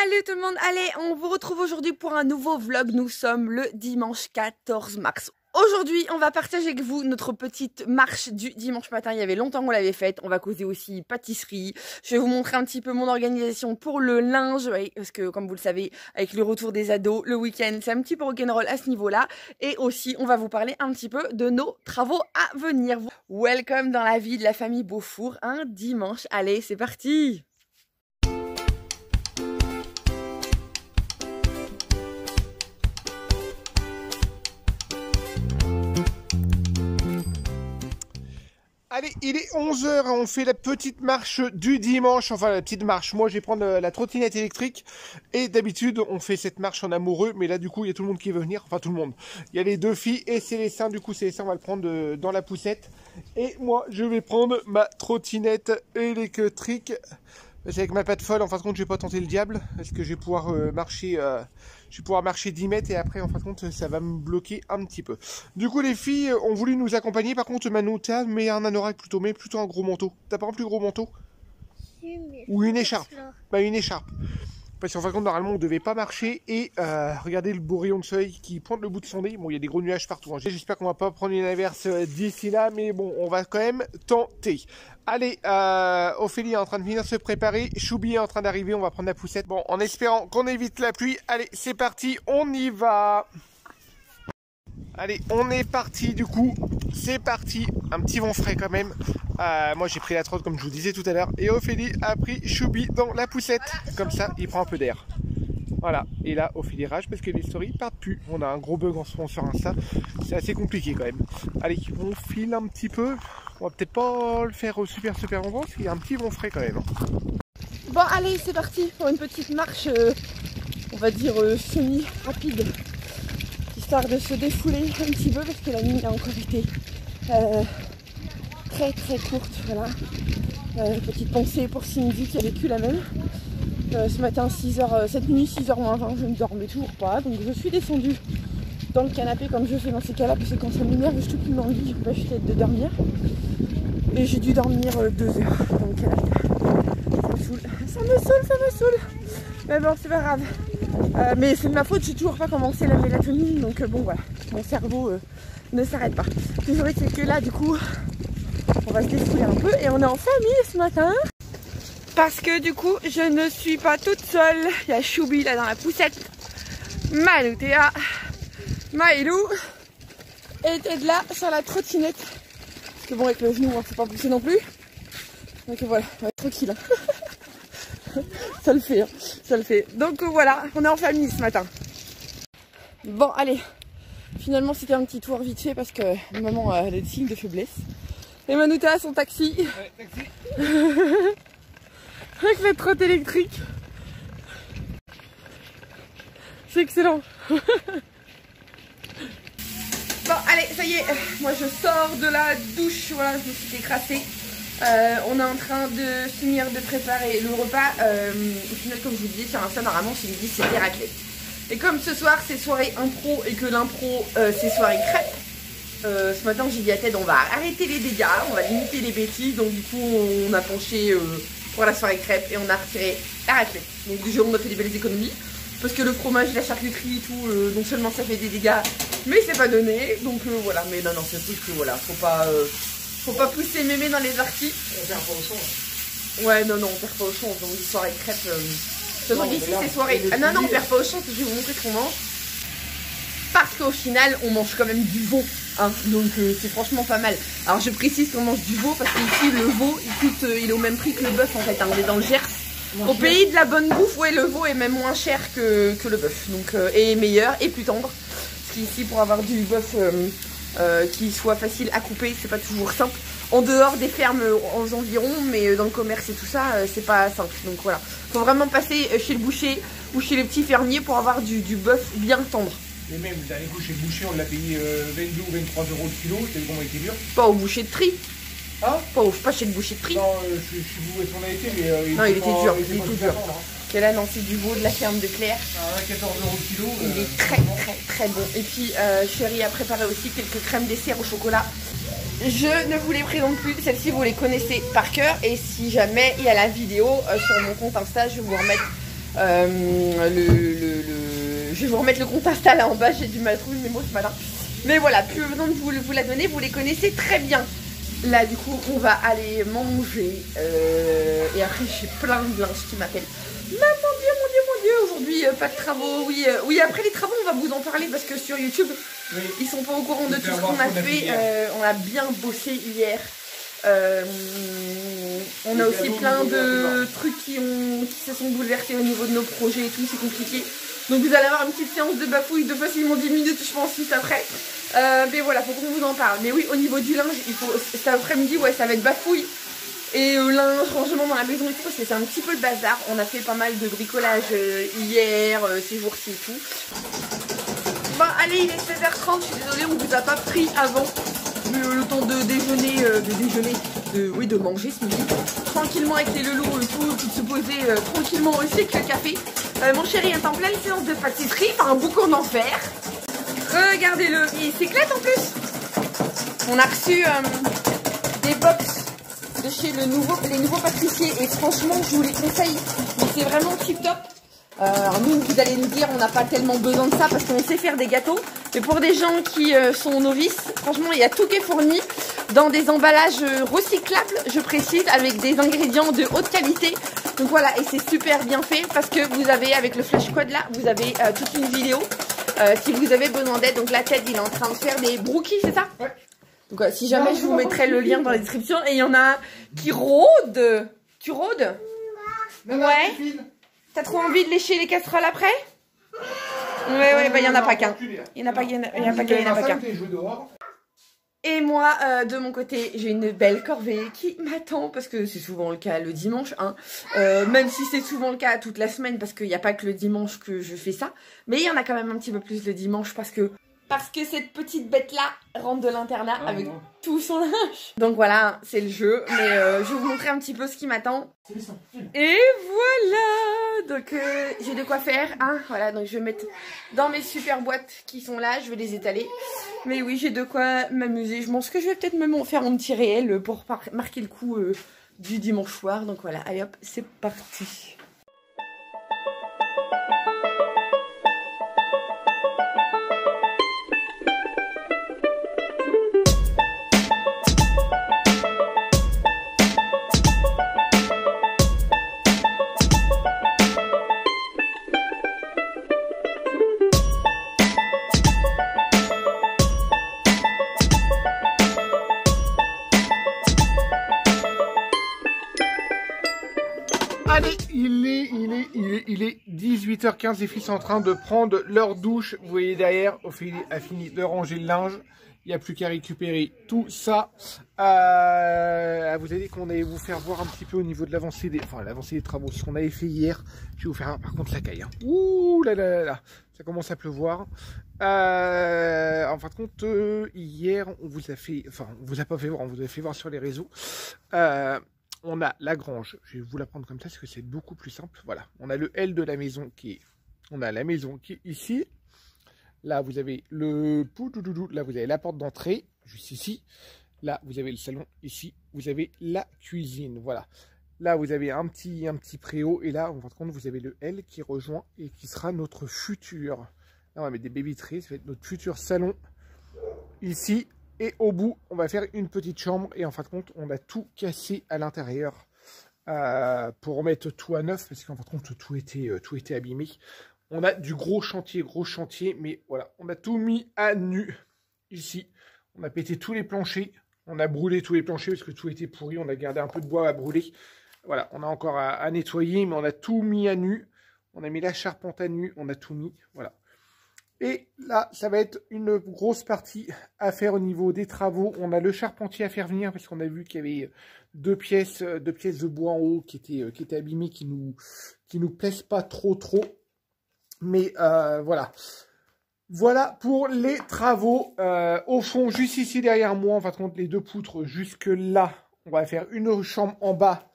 Salut tout le monde, allez, on vous retrouve aujourd'hui pour un nouveau vlog. Nous sommes le dimanche 14 mars. Aujourd'hui, on va partager avec vous notre petite marche du dimanche matin. Il y avait longtemps qu'on l'avait faite. On va causer aussi pâtisserie. Je vais vous montrer un petit peu mon organisation pour le linge. Oui, parce que comme vous le savez, avec le retour des ados, le week-end, c'est un petit peu rock'n'roll à ce niveau-là. Et aussi, on va vous parler un petit peu de nos travaux à venir. Welcome dans la vie de la famille Beaufour, un dimanche. Allez, c'est parti! Allez, il est 11 h, on fait la petite marche du dimanche, enfin la petite marche. Moi, je vais prendre la trottinette électrique et d'habitude, on fait cette marche en amoureux, mais là, du coup, il y a tout le monde qui veut venir, enfin tout le monde. Il y a les deux filles et Célestin, du coup, Célestin, on va le prendre dans la poussette. Et moi, je vais prendre ma trottinette électrique. C'est avec ma patte folle, en fin de compte, je vais pas tenter le diable, parce que je vais pouvoir marcher 10 mètres et après, en fin de compte, ça va me bloquer un petit peu. Du coup, les filles ont voulu nous accompagner. Par contre, Manu, t'as mais un anorak plutôt, mais plutôt un gros manteau. T'as pas un plus gros manteau? Ou une écharpe? Bah, une écharpe. Parce qu'en fin de compte, normalement, on devait pas marcher. Et regardez le beau rayon de soleil qui pointe le bout de son nez. Bon, il y a des gros nuages partout, hein. J'espère qu'on va pas prendre une averse d'ici là. Mais bon, on va quand même tenter. Allez, Ophélie est en train de venir se préparer. Choubi est en train d'arriver. On va prendre la poussette. Bon, en espérant qu'on évite la pluie. Allez, c'est parti. On y va. Allez, on est parti du coup. C'est parti. Un petit vent frais quand même. Moi j'ai pris la trotte comme je vous disais tout à l'heure. Et Ophélie a pris Choubi dans la poussette. Comme ça, il prend un peu d'air. Voilà. Et là, Ophélie rage parce que les stories partent plus. On a un gros bug en ce moment sur Insta. C'est assez compliqué quand même. Allez, on file un petit peu. On va peut-être pas le faire super longtemps parce qu'il y a un petit vent frais quand même. Bon, allez, c'est parti pour une petite marche, on va dire semi-rapide. Histoire de se défouler un petit peu parce que la nuit a encore été très courte, voilà. Petite pensée pour Cindy qui a vécu la même. Ce matin 6h, cette nuit 6h moins 20, je ne dormais toujours pas, donc je suis descendue dans le canapé comme je fais dans ces cas-là, parce que quand ça m'énerve, je trouve plus envie, je peux peut-être de dormir. Et j'ai dû dormir 2 heures dans le canapé. Ça me saoule. Mais bon, c'est pas grave. Mais c'est de ma faute, j'ai toujours pas commencé la mélatonine, donc bon voilà, mon cerveau ne s'arrête pas. Toujours est-il que là, du coup, on va se défouler un peu et on est en famille ce matin. Parce que du coup, je ne suis pas toute seule. Il y a Choubi là dans la poussette. Malou, Théa, Maïlou était de là sur la trottinette. Parce que bon, avec le genou, on ne faut pas pousser non plus. Donc voilà, on va être tranquille. Ça le fait, hein. Ça le fait. Donc voilà, on est en famille ce matin. Bon, allez. Finalement, c'était un petit tour vite fait parce que maman a des signes de faiblesse. Et Manouta a son taxi. Ouais, taxi. Avec la trotte électrique. C'est excellent. Bon, allez, ça y est. Moi, je sors de la douche. Voilà, je me suis décrassée. On est en train de finir de préparer le repas. Au final, comme je vous disais, sur Insta, normalement, chez midi, c'est des raclettes. Et comme ce soir, c'est soirée impro et que l'impro, c'est soirée crêpes, ce matin, j'ai dit à Ted, on va arrêter les dégâts, on va limiter les bêtises. Donc, du coup, on a penché pour la soirée crêpes et on a retiré la raclette. Donc, du jour, on a fait des belles économies. Parce que le fromage, la charcuterie et tout, non seulement ça fait des dégâts, mais c'est pas donné. Donc, voilà. Mais non, c'est tout que voilà, faut pas pousser mémé dans les orties. On perd pas au change. Ouais, non, on perd pas au change. Donc, des soirées crêpes. Seulement ici, c'est soirée. Ah non, on perd pas au change. Je vais vous montrer ce qu'on mange. Parce qu'au final, on mange quand même du veau. Hein, donc, c'est franchement pas mal. Alors, je précise qu'on mange du veau parce qu'ici, le veau, il est au même prix que le bœuf en fait. Hein, on est dans le Gers. Au pays de la bonne bouffe, ouais, le veau est même moins cher que le bœuf. Donc, et meilleur et plus tendre. Parce qu'ici, pour avoir du bœuf. Qui soit facile à couper, c'est pas toujours simple. En dehors des fermes aux environs, mais dans le commerce et tout ça, c'est pas simple. Donc voilà, faut vraiment passer chez le boucher ou chez les petits fermiers pour avoir du bœuf bien tendre. Mais même le dernier coup chez le boucher, on l'a payé 22 ou 23 € le kilo, c'était comment il était dur. Pas au boucher de tri. Hein? Pas chez le boucher de tri. Non, je sais vous où on a été, mais non, il était dur. Il était dur. Hein. Et là, non, c'est du veau de la ferme de Claire. 14 € le kilo. Il est très bon. Et puis, Chérie a préparé aussi quelques crèmes dessert au chocolat. Je ne vous les présente plus. Celles-ci, vous les connaissez par cœur. Et si jamais il y a la vidéo sur mon compte Insta, je vais vous remettre Je vais vous remettre le compte Insta là en bas, j'ai du mal à trouver mes mots ce matin. Mais voilà, plus besoin de vous la donner, vous les connaissez très bien. Là du coup on va aller manger et après j'ai plein de linge qui m'appellent. Maman Dieu, mon Dieu, mon Dieu, aujourd'hui pas de travaux. Oui, après les travaux on va vous en parler parce que sur YouTube ils sont pas au courant de tout ce qu'on a fait. On a bien bossé hier. On a aussi plein de trucs qui se sont bouleversés au niveau de nos projets et tout, c'est compliqué. Donc vous allez avoir une petite séance de bafouille de facilement 10 minutes je pense juste après. Mais voilà, faut qu'on vous en parle. Mais oui, au niveau du linge, il faut cet après-midi, ouais, ça va être bafouille. Et linge, rangement dans la maison et tout, parce que c'est un petit peu le bazar. On a fait pas mal de bricolage hier, ces jours-ci et tout. Bon, allez, il est 16h30, je suis désolée, on vous a pas pris avant le temps de déjeuner, de manger ce midi. Tranquillement avec les lelots et tout, de se poser tranquillement aussi avec le café. Mon chéri est en pleine séance de pâtisserie, par un boucan d'enfer. Regardez-le, il s'éclate en plus. On a reçu des box de chez les nouveaux pâtissiers et franchement je vous les conseille, mais c'est vraiment tip top. Alors nous, vous allez nous dire, on n'a pas tellement besoin de ça parce qu'on sait faire des gâteaux, mais pour des gens qui sont novices, franchement il y a tout qui est fourni dans des emballages recyclables, je précise, avec des ingrédients de haute qualité. Donc voilà, et c'est super bien fait parce que vous avez, avec le flash code là, vous avez toute une vidéo si vous avez besoin d'aide. Donc la tête, il est en train de faire des brookies, c'est ça? Ouais. Donc si jamais, je vous mettrai le lien dans la description. Et il y en a un qui rôde. Tu rôdes? Ouais. T'as trop envie de lécher les casseroles après? Ouais, bah il n'y en a pas qu'un. Il n'y en a pas qu'un. Et moi, de mon côté, j'ai une belle corvée qui m'attend, parce que c'est souvent le cas le dimanche, hein. Même si c'est souvent le cas toute la semaine, parce qu'il n'y a pas que le dimanche que je fais ça. Mais il y en a quand même un petit peu plus le dimanche, parce que cette petite bête-là rentre de l'internat avec tout son linge. Donc voilà, c'est le jeu. Mais je vais vous montrer un petit peu ce qui m'attend. Et voilà. Donc j'ai de quoi faire. Hein, voilà, donc je vais mettre dans mes super boîtes qui sont là. Je vais les étaler. Mais oui, j'ai de quoi m'amuser. Je pense que je vais peut-être même faire mon petit réel pour marquer le coup du dimanche soir. Donc voilà, allez hop, c'est parti. Allez, il est 18h15, les filles sont en train de prendre leur douche. Vous voyez derrière, Ophélie a fini de ranger le linge. Il n'y a plus qu'à récupérer tout ça. Vous avez dit qu'on allait vous faire voir un petit peu au niveau de l'avancée des travaux. Ce qu'on avait fait hier, je vais vous faire par contre la caille. Hein. Ouh là là là, ça commence à pleuvoir. En fin de compte, hier, on vous a fait, on vous a pas fait voir, on vous a fait voir sur les réseaux. On a la grange, je vais vous la prendre comme ça parce que c'est beaucoup plus simple. Voilà, on a le L de la maison on a la maison qui est ici. Là, vous avez là, vous avez la porte d'entrée, juste ici. Là, vous avez le salon, ici. Vous avez la cuisine, voilà. Là, vous avez un petit préau. Et là, en fin de compte, vous avez le L qui rejoint et qui sera notre futur. Là, on va mettre des baby trays, ça va être notre futur salon. Ici. Et au bout, on va faire une petite chambre. Et en fin de compte, on a tout cassé à l'intérieur pour remettre tout à neuf. Parce qu'en fin de compte, tout était abîmé. On a du gros chantier. Mais voilà, on a tout mis à nu ici. On a pété tous les planchers. On a brûlé tous les planchers parce que tout était pourri. On a gardé un peu de bois à brûler. Voilà, on a encore à nettoyer. Mais on a tout mis à nu. On a mis la charpente à nu. On a tout mis. Voilà. Et là, ça va être une grosse partie à faire au niveau des travaux. On a le charpentier à faire venir parce qu'on a vu qu'il y avait deux pièces de bois en haut qui étaient abîmées, qui nous plaisent pas trop. Mais voilà. Voilà pour les travaux. Au fond, juste ici derrière moi, on va compter les deux poutres jusque là. On va faire une chambre en bas.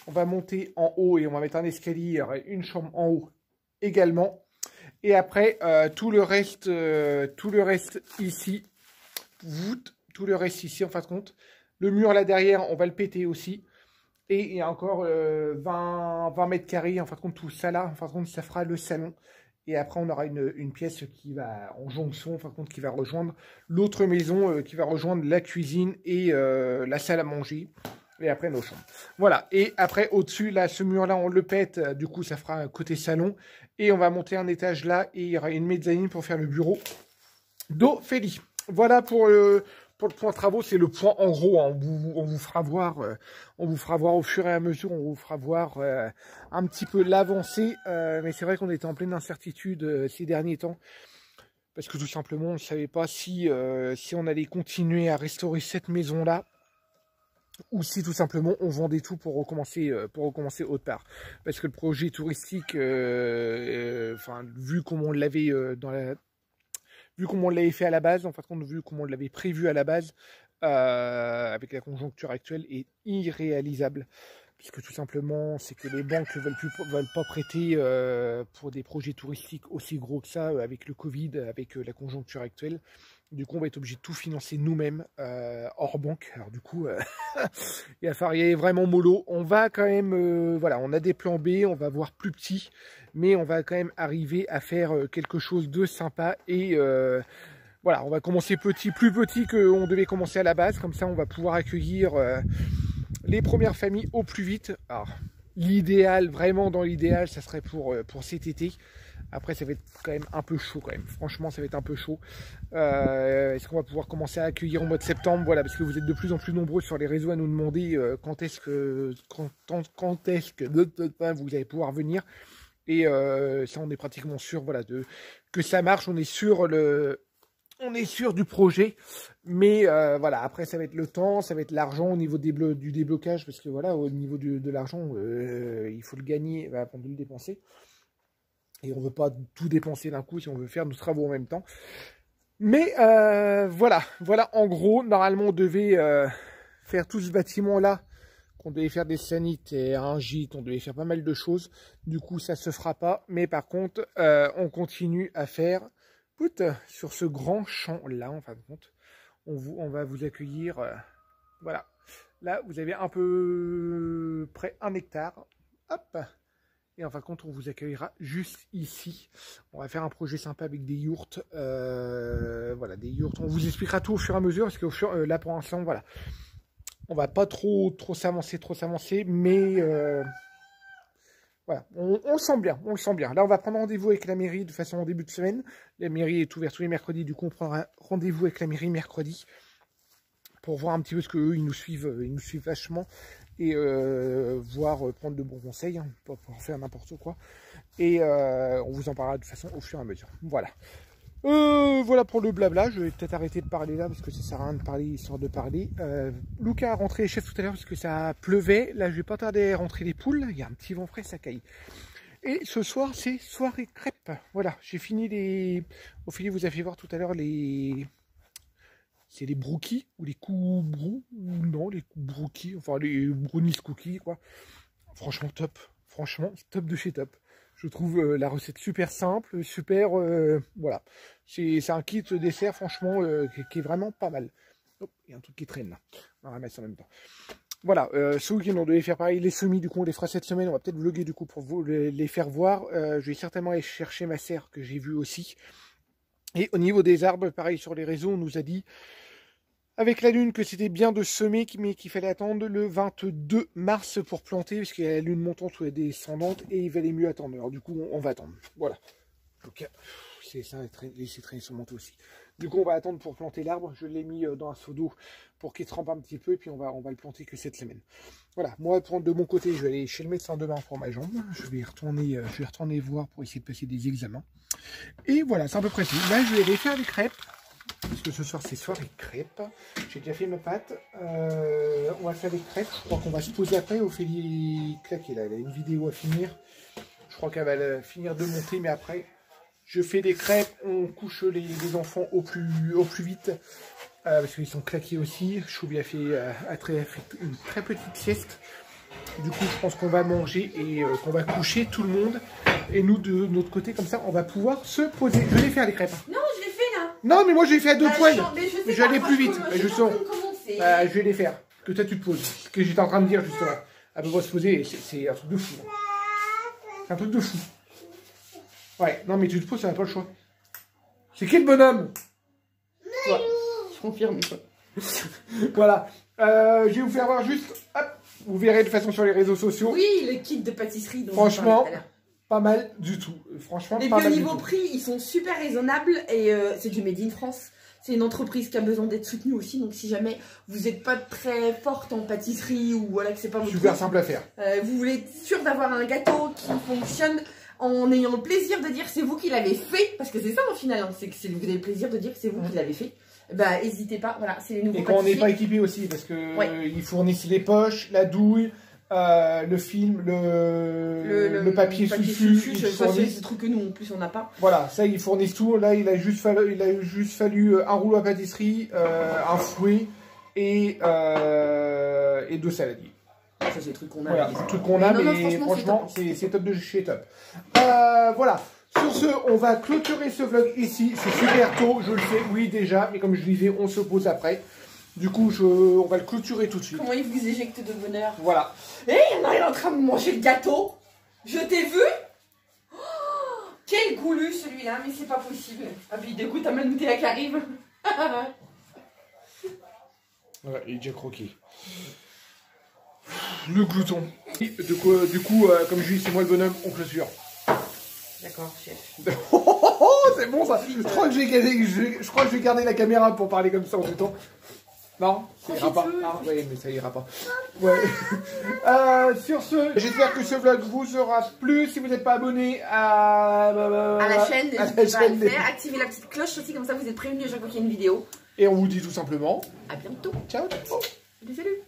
On va monter en haut et on va mettre un escalier. Une chambre en haut également. Et après, tout le reste ici, tout le reste ici, en fin de compte. Le mur là derrière, on va le péter aussi. Et il y a encore 20 mètres carrés, en fin de compte, tout ça là, en fin de compte, ça fera le salon. Et après, on aura une pièce qui va en jonction, en fin de compte, qui va rejoindre l'autre maison, qui va rejoindre la cuisine et la salle à manger. Et après, nos chambres. Voilà. Et après, au-dessus, là, ce mur-là, on le pète. Du coup, ça fera un côté salon. Et on va monter un étage là. Et il y aura une mezzanine pour faire le bureau d'Ophélie. Voilà pour le point travaux. C'est le point en gros. Hein. On vous fera voir au fur et à mesure. On vous fera voir un petit peu l'avancée. Mais c'est vrai qu'on était en pleine incertitude ces derniers temps. Parce que tout simplement, on ne savait pas si on allait continuer à restaurer cette maison-là. Ou si tout simplement on vendait tout pour recommencer autre part. Parce que le projet touristique, vu comment on l'avait vu comment on l'avait fait à la base, en fait, vu comment on l'avait prévu à la base, avec la conjoncture actuelle, est irréalisable. Puisque tout simplement, c'est que les banques ne veulent pas prêter pour des projets touristiques aussi gros que ça, avec le Covid, avec la conjoncture actuelle. Du coup, on va être obligé de tout financer nous-mêmes, hors banque. Alors du coup, il va falloir y aller vraiment mollo. On va quand même, voilà, on a des plans B, on va voir plus petit, mais on va quand même arriver à faire quelque chose de sympa. Et voilà, on va commencer petit, plus petit qu'on devait commencer à la base. Comme ça, on va pouvoir accueillir les premières familles au plus vite. Alors, l'idéal, vraiment dans l'idéal, ça serait pour cet été. Après, ça va être quand même un peu chaud quand même. Franchement, ça va être un peu chaud. Est-ce qu'on va pouvoir commencer à accueillir au mois de septembre? Voilà, parce que vous êtes de plus en plus nombreux sur les réseaux à nous demander quand est-ce que vous allez pouvoir venir. Et ça, on est pratiquement sûr, voilà, que ça marche. On est sûr du projet. Mais voilà, après, ça va être le temps, ça va être l'argent au niveau du déblocage. Parce que voilà, au niveau de l'argent, il faut le gagner avant de le dépenser. Et on ne veut pas tout dépenser d'un coup si on veut faire nos travaux en même temps. Mais voilà en gros, normalement on devait faire tout ce bâtiment-là, qu'on devait faire des sanitaires, un gîte, on devait faire pas mal de choses. Du coup, ça se fera pas. Mais par contre, on continue à faire sur ce grand champ-là, en fin de compte. On va vous accueillir, voilà. Là, vous avez un peu près 1 hectare. Hop. Et en fin de compte, on vous accueillera juste ici. On va faire un projet sympa avec des yourtes. Voilà, des yourtes. On vous expliquera tout au fur et à mesure. Parce que là, pour l'instant, voilà. On va pas trop s'avancer. Mais voilà, on le sent bien. Là, on va prendre rendez-vous avec la mairie de façon en début de semaine. La mairie est ouverte tous les mercredis. Du coup, on prendra rendez-vous avec la mairie mercredi. Pour voir un petit peu ce qu'eux, ils nous suivent vachement. Et prendre de bons conseils, hein, pas pour faire n'importe quoi. Et on vous en parlera de façon au fur et à mesure. Voilà. Voilà pour le blabla. Je vais peut-être arrêter de parler là parce que ça sert à rien de parler histoire de parler. Lucas a rentré les chefs tout à l'heure parce que ça pleuvait. Là, je vais pas tarder à rentrer les poules. Il y a un petit vent frais, ça caille. Et ce soir, c'est soirée crêpes. Voilà, j'ai fini les... Ophélie vous a fait voir tout à l'heure les... C'est les brookies ou les coubrous, non, les brookies, enfin les brownies cookies, quoi. Franchement, top. Franchement, top de chez top. Je trouve la recette super simple, super, voilà. C'est un kit dessert, franchement, qui est vraiment pas mal. Oh, il y a un truc qui traîne là. On va ramasser en même temps. Voilà, ce week-end, on devait faire pareil, les semis, du coup, on les fera cette semaine. On va peut-être vlogger, du coup, pour vous les faire voir. Je vais certainement aller chercher ma serre, que j'ai vue aussi. Et au niveau des arbres, pareil, sur les réseaux, on nous a dit, avec la lune, que c'était bien de semer, mais qu'il fallait attendre le 22 mars pour planter, parce qu'il y a la lune montante ou la descendante, et il valait mieux attendre. Alors du coup, on va attendre. Voilà. Donc, c'est ça, laisser traîner son manteau aussi. Du coup, on va attendre pour planter l'arbre. Je l'ai mis dans un seau d'eau pour qu'il trempe un petit peu, et puis on va le planter que cette semaine. Voilà. Moi, de mon côté, je vais aller chez le médecin demain pour ma jambe. Je vais retourner voir pour essayer de passer des examens. Et voilà, c'est à peu près tout. Là, je vais aller faire des crêpes. Parce que ce soir, c'est soirée crêpes. J'ai déjà fait ma pâte. On va faire des crêpes. Je crois qu'on va se poser après. Ophélie claquer là. Elle a une vidéo à finir. Je crois qu'elle va finir de monter. Mais après, je fais des crêpes. On couche les enfants au plus vite. Parce qu'ils sont claqués aussi. Choubi a fait une très petite sieste. Du coup, je pense qu'on va manger et qu'on va coucher tout le monde. Et nous, de notre côté, comme ça, on va pouvoir se poser. Je vais faire les crêpes. Non, je l'ai fait là. Non, mais moi, je vais faire à 2 poils. Je vais aller plus vite. Je vais les faire. Que toi, tu te poses. Ce que j'étais en train de dire, justement. Elle peut pas se poser, c'est un truc de fou. C'est un truc de fou. Ouais, non mais tu te poses, ça n'a pas le choix. C'est quel bonhomme? Ouais, je confirme. Voilà. Je vais vous faire voir juste, hop, vous verrez de façon sur les réseaux sociaux. Oui, le kit de pâtisserie. Dont franchement, pas mal du tout. Franchement, et pas puis mal au du niveau tout. prix, ils sont super raisonnables et c'est du Made in France. C'est une entreprise qui a besoin d'être soutenue aussi, donc si jamais vous n'êtes pas très forte en pâtisserie ou voilà que c'est pas votre Super truc, simple à faire. vous voulez être sûr d'avoir un gâteau qui fonctionne en ayant le plaisir de dire c'est vous qui l'avez fait, parce que c'est ça au final, hein, c'est que vous avez le plaisir de dire que c'est vous qui l'avez fait. Bah n'hésitez pas, voilà, c'est les nouveaux. Et quand on n'est pas équipé aussi, parce que ils fournissent les poches, la douille, le film, le papier sulfu, ça c'est des trucs que nous en plus on n'a pas. Voilà, ça ils fournissent tout. Là il a juste fallu un rouleau à pâtisserie, un fouet et 2 saladiers. Ça c'est des trucs qu'on a. Voilà, des trucs qu'on a, mais franchement c'est top de chez top. Voilà. Sur ce, on va clôturer ce vlog ici. C'est super tôt, je le sais, oui déjà, mais comme je disais, on se pose après. Du coup, on va le clôturer tout de suite. Comment il vous éjecte de bonheur? Voilà. Et il y en a, il est en train de manger le gâteau. Je t'ai vu? Oh, quel goulu celui-là, mais c'est pas possible. Ah puis du coup, t'as Manoutéa qui arrive. Voilà, il est déjà croqué. Le glouton. Du coup, comme je dis, c'est moi le bonhomme, on clôture. D'accord, chef. C'est bon ça. Je crois que je vais garder la caméra pour parler comme ça en tout temps. Non, ça ira pas. Ah, oui, mais ça ira pas. Ouais. Sur ce, j'espère que ce vlog vous aura plu. Si vous n'êtes pas abonné à la chaîne, n'hésitez pas à le faire. Activez la petite cloche aussi, comme ça vous êtes prévenus à chaque fois qu'il y a une vidéo. Et on vous dit tout simplement à bientôt. Ciao. Salut.